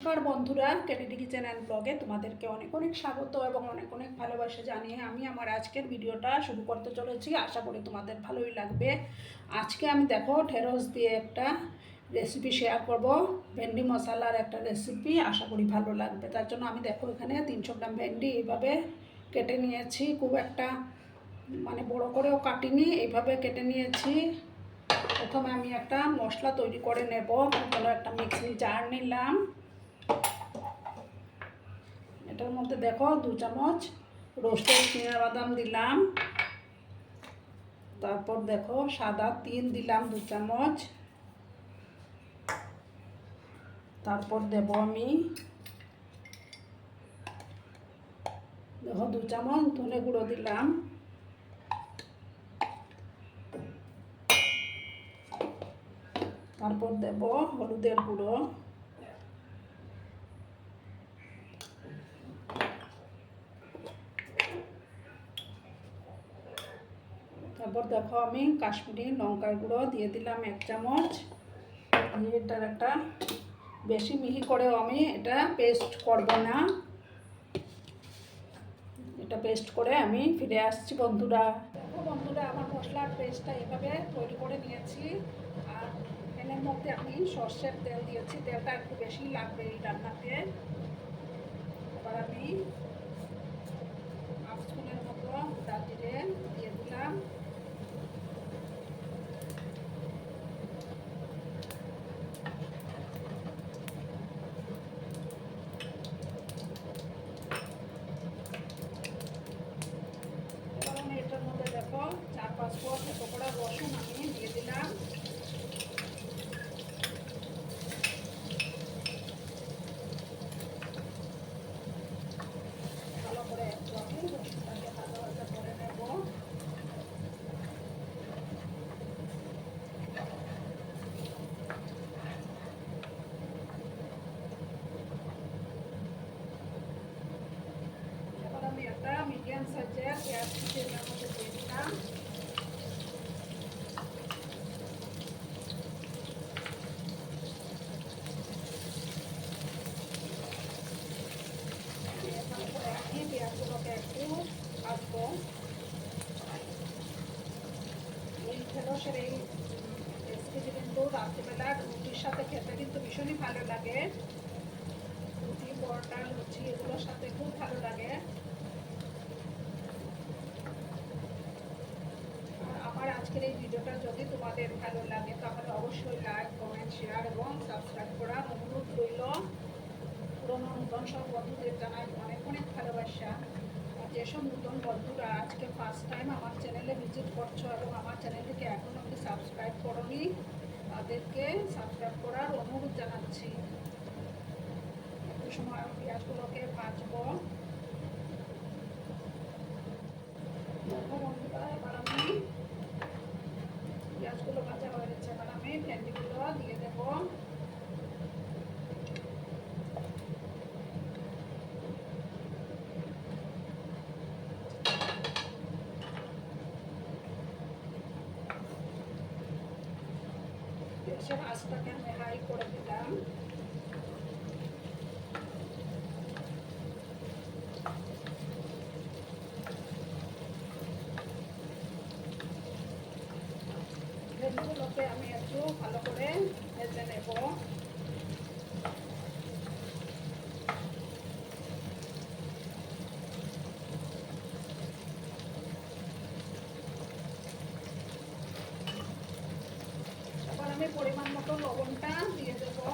নমস্কার বন্ধুরা, Kennedy kitchen and ব্লগে তোমাদেরকে অনেক অনেক স্বাগত এবং অনেক অনেক ভালোবাসা জানিয়ে আমি আমার আজকের ভিডিওটা শুরু করতে চলেছি। আশা করি তোমাদের ভালোই লাগবে। আজকে আমি দেখো ঢেঁড়স দিয়ে একটা রেসিপি শেয়ার করব, ভেন্ডি মশলার একটা রেসিপি। আশা করি ভালো লাগবে। তার জন্য আমি দেখো এখানে 300 গ্রাম ভেন্ডি এইভাবে কেটে নিয়েছি। খুব একটা বড় করেও কাটিনি, এইভাবে কেটে নিয়েছি। প্রথমে আমি একটা মশলা তৈরি করে নেব। একটা মিক্সিং জার নিলাম। এটার মধ্যে দেখো 2 চামচ রোস্টেড চিনাবাদাম দিলাম। তারপর দেখো সাদা তিল দিলাম 2 চামচ। তারপর দেব আমি দেখো 2 চামচ ধনে গুঁড়ো দিলাম। তারপর দেব হলুদের গুঁড়ো। তারপর দেখো আমি কাশ্মীরি লঙ্কার গুঁড়ো দিয়ে দিলাম 1 চামচ। এটার একটা বেশি মিহি করেও আমি এটা পেস্ট করব না। এটা পেস্ট করে আমি ফিরে আসছি বন্ধুরা। দেখো বন্ধুরা, আমার মশলার পেস্টটা এভাবে তৈরি করে নিয়েছি। আর এর মধ্যে আমি সর্ষের তেল দিয়েছি। তেলটা একটু বেশি লাগবে এই রান্নাতে। এবার আমি 1/2 স্পুনের মতো গোটা জিরে দিয়ে দিলাম। এবার আমি এটার মধ্যে দেখো 4-5 কোয়া টুকরা রসুন আমি দিয়ে দিলাম। ভালো করে একটু আমি রসুনটাকে ভাজা করে নেব। এবার আমি একটা মিডিয়াম সাইজের পেঁয়াজ কুচি এর মধ্যে দিয়ে দিলাম। ভালো করে আমি পেঁয়াজগুলোকে একটু ভাজবো। এই ঢেঁড়সের এই রেসিপিটি কিন্তু রাত্রিবেলা রুটির সাথে খেতে কিন্তু ভীষণই ভালো লাগে। রুটি, পরোটা, লুচি এগুলোর সাথে খুব ভালো লাগে। আমার আজকের এই ভিডিওটা যদি তোমাদের ভালো লাগে তাহলে অবশ্যই লাইক, কমেন্ট, শেয়ার এবং সাবস্ক্রাইব করার অনুরোধ রইল। পুরনো নতুন সব বন্ধুদের জানাই অনেক অনেক ভালোবাসা। আর যেসব নতুন বন্ধুরা আজকে ফার্স্ট টাইম আমার চ্যানেলে ভিজিট করছো এবং আমার চ্যানেলটিকে এখন অবধি সাবস্ক্রাইব করোনি, তাদেরকে সাবস্ক্রাইব করার অনুরোধ জানাচ্ছি। একটু সময় পেঁয়াজগুলোকে ভাজবো। বন্ধুরা, এবার আমি পেঁয়াজগুলো ভাজা হয়ে গেছে। এবার আমি ভেন্ডিগুলো দিয়ে দেবো। গ্যাসের আঁচটাকে আমি হাই করে দিলাম। ভেন্ডিগুলোকে আমি একটু ভালো করে ভেজে নেব। এবার আমি পরিমাণ মতো লবণটা দিয়ে দেবো।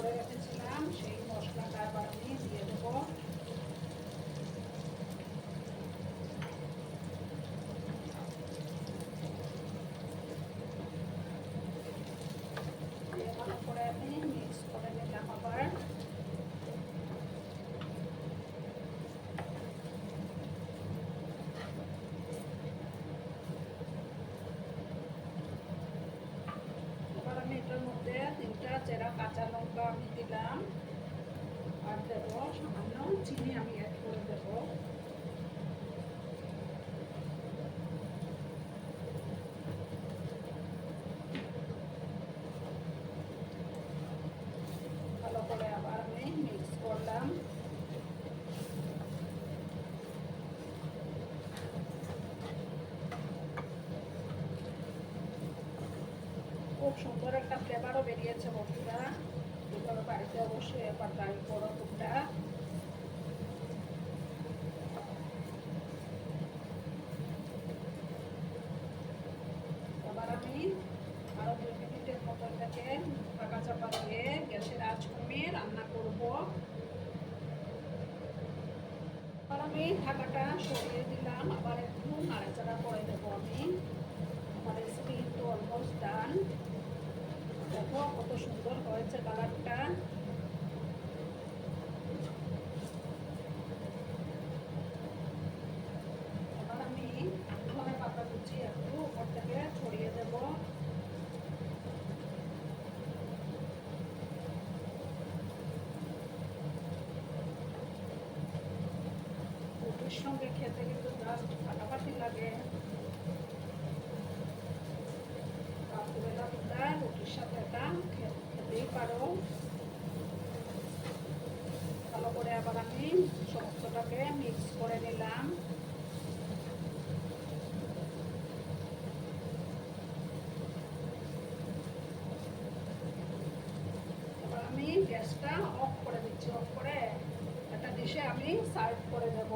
করে রেখেছিলাম সেই মশলাটা আবার আমি দিয়ে দেবো। ভালো করে আমি মিক্স করে নিলাম আবার। এবার আমি এটার মধ্যে 3টা চেরা কাঁচা লঙ্কা আমি দিলাম, আর দেবো সামান্য চিনি আমি অ্যাড করে দেবো। ভালো করে আবার আমি মিক্স করলাম। খুব সুন্দর একটা ফ্লেভারও বেরিয়েছে বন্ধুরা। এভাবে বাড়িতে অবশ্যই একবার ট্রাই করো তোমরা। এবার আমি আরো 2 মিনিটের মতো এটাকে ঢাকা চাপা দিয়ে গ্যাসের আঁচ কমিয়ে রান্না করব। আর আমি ঢাকাটা সরিয়ে দিলাম, আবার একটু নাড়াচাড়া করে দেবো আমি। আমার রেসিপি কিন্তু অলমোস্ট ডান। দেখো কত সুন্দর হয়েছে কালারটা। এবার আমি ধনে পাতা কুচি একটু উপর থেকে ছড়িয়ে দেব। রুটির সঙ্গে খেতে কিন্তু জাস্ট ফাটাফাটি লাগে। রাত্রিবেলা তোমরা রুটির সাথে এটা খেতেই পারো। ভালো করে আবার আমি সমস্তটাকে মিক্স করে নিলাম। এবার আমি গ্যাসটা অফ করে দিচ্ছি। অফ করে একটা ডিশে আমি সার্ভ করে দেব।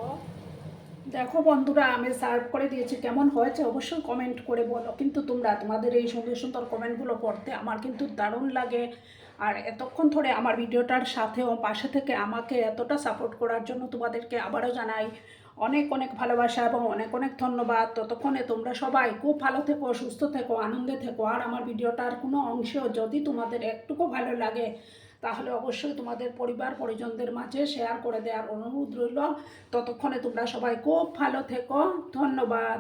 দেখো বন্ধুরা, আমি সার্ভ করে দিয়েছি। কেমন হয়েছে অবশ্যই কমেন্ট করে বলো। কিন্তু তোমরা তোমাদের এই সুন্দর সুন্দর কমেন্টগুলো পড়তে আমার কিন্তু দারুণ লাগে। আর এতক্ষণ ধরে আমার ভিডিওটার সাথেও পাশে থেকে আমাকে এতটা সাপোর্ট করার জন্য তোমাদেরকে আবারও জানাই অনেক অনেক ভালোবাসা এবং অনেক অনেক ধন্যবাদ। ততক্ষণে তোমরা সবাই খুব ভালো থেকো, সুস্থ থেকো, আনন্দে থেকো। আর আমার ভিডিওটার কোনো অংশেও যদি তোমাদের একটুকু ভালো লাগে তাহলে অবশ্যই তোমাদের পরিবার পরিজনদের মাঝে শেয়ার করে দেওয়ার অনুরোধ রইল। ততক্ষণে তোমরা সবাই খুব ভালো থেকো। ধন্যবাদ।